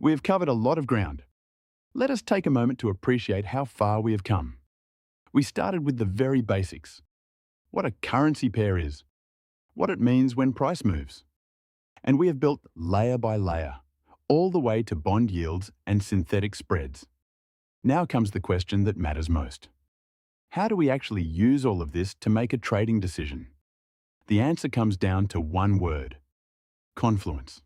We have covered a lot of ground. Let us take a moment to appreciate how far we have come. We started with the very basics. What a currency pair is, what it means when price moves. And we have built layer by layer, all the way to bond yields and synthetic spreads. Now comes the question that matters most. How do we actually use all of this to make a trading decision? The answer comes down to one word: confluence.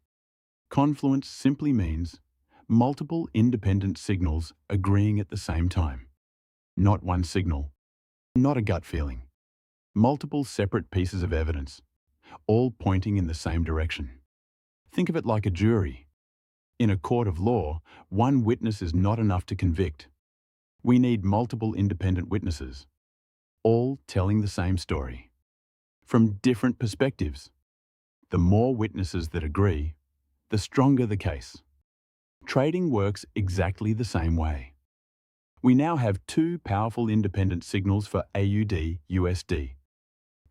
Confluence simply means multiple independent signals agreeing at the same time. Not one signal, not a gut feeling. Multiple separate pieces of evidence, all pointing in the same direction. Think of it like a jury. In a court of law, one witness is not enough to convict. We need multiple independent witnesses, all telling the same story, from different perspectives. The more witnesses that agree, the stronger the case. Trading works exactly the same way. We now have two powerful independent signals for AUD/USD,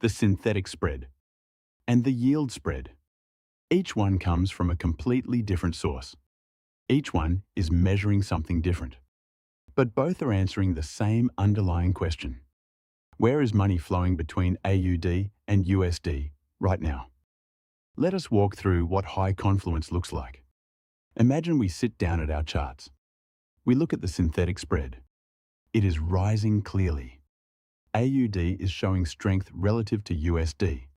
the synthetic spread and the yield spread. Each one comes from a completely different source. Each one is measuring something different. But both are answering the same underlying question. Where is money flowing between AUD and USD right now? Let us walk through what high confluence looks like. Imagine we sit down at our charts. We look at the synthetic spread. It is rising clearly. AUD is showing strength relative to USD.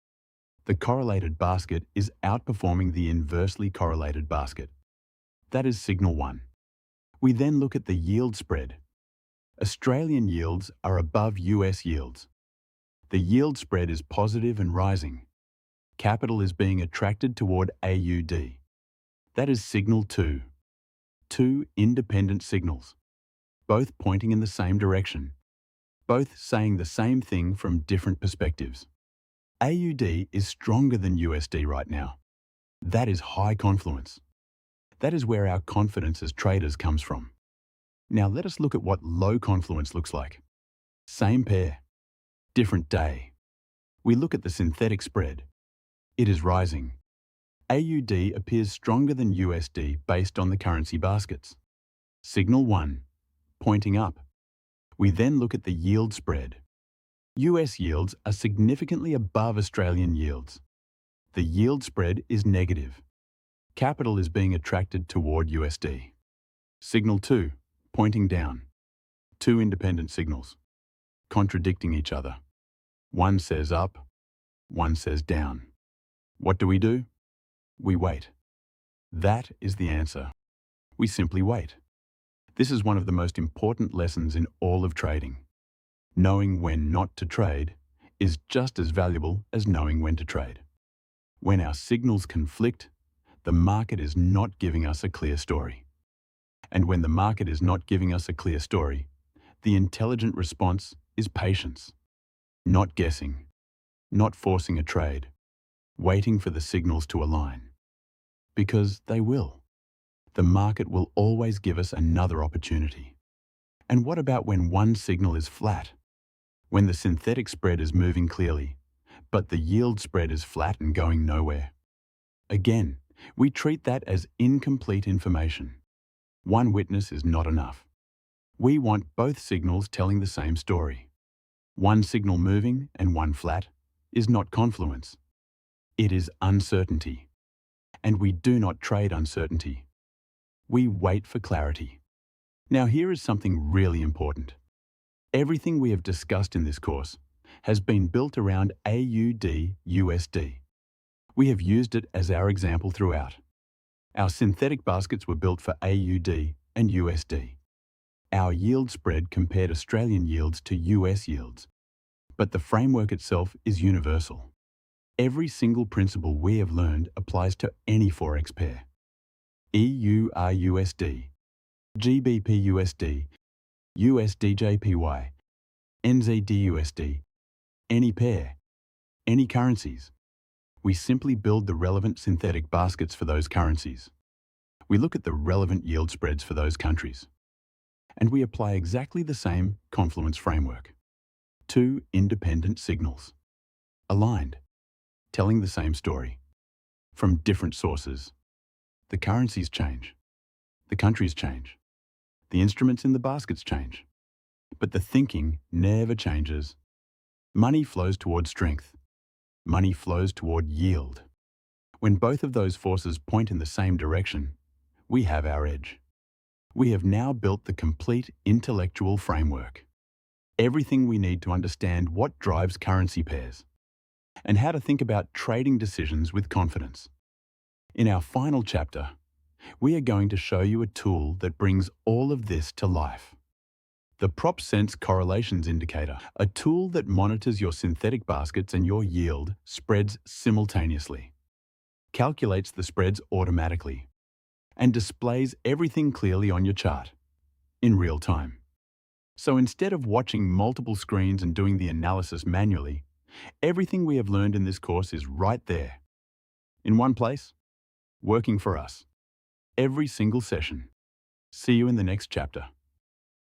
The correlated basket is outperforming the inversely correlated basket. That is signal one. We then look at the yield spread. Australian yields are above US yields. The yield spread is positive and rising. Capital is being attracted toward AUD. That is signal two. Two independent signals, both pointing in the same direction, both saying the same thing from different perspectives. AUD is stronger than USD right now. That is high confluence. That is where our confidence as traders comes from. Now let us look at what low confluence looks like. Same pair, different day. We look at the synthetic spread. It is rising. AUD appears stronger than USD based on the currency baskets. Signal 1, pointing up. We then look at the yield spread. US yields are significantly above Australian yields. The yield spread is negative. Capital is being attracted toward USD. Signal 2, pointing down. Two independent signals, contradicting each other. One says up, one says down. What do? We wait. That is the answer. We simply wait. This is one of the most important lessons in all of trading. Knowing when not to trade is just as valuable as knowing when to trade. When our signals conflict, the market is not giving us a clear story. And when the market is not giving us a clear story, the intelligent response is patience. Not guessing, not forcing a trade, waiting for the signals to align. Because they will. The market will always give us another opportunity. And what about when one signal is flat? When the synthetic spread is moving clearly, but the yield spread is flat and going nowhere? Again, we treat that as incomplete information. One witness is not enough. We want both signals telling the same story. One signal moving and one flat is not confluence. It is uncertainty. And we do not trade uncertainty. We wait for clarity. Now here is something really important. Everything we have discussed in this course has been built around AUD/USD. We have used it as our example throughout. Our synthetic baskets were built for AUD and USD. Our yield spread compared Australian yields to US yields. But the framework itself is universal. Every single principle we have learned applies to any Forex pair. EUR/USD, GBP/USD, USD/JPY, NZD/USD, any pair, any currencies. We simply build the relevant synthetic baskets for those currencies. We look at the relevant yield spreads for those countries. And we apply exactly the same confluence framework. Two independent signals, aligned, telling the same story, from different sources. The currencies change, The countries change. The instruments in the baskets change. But the thinking never changes. Money flows toward strength. Money flows toward yield. When both of those forces point in the same direction, we have our edge. We have now built the complete intellectual framework. Everything we need to understand what drives currency pairs and how to think about trading decisions with confidence. In our final chapter, we are going to show you a tool that brings all of this to life. The PropSense Correlations Indicator, a tool that monitors your synthetic baskets and your yield spreads simultaneously, calculates the spreads automatically, and displays everything clearly on your chart, in real time. So instead of watching multiple screens and doing the analysis manually, everything we have learned in this course is right there, in one place, working for us, every single session. See you in the next chapter.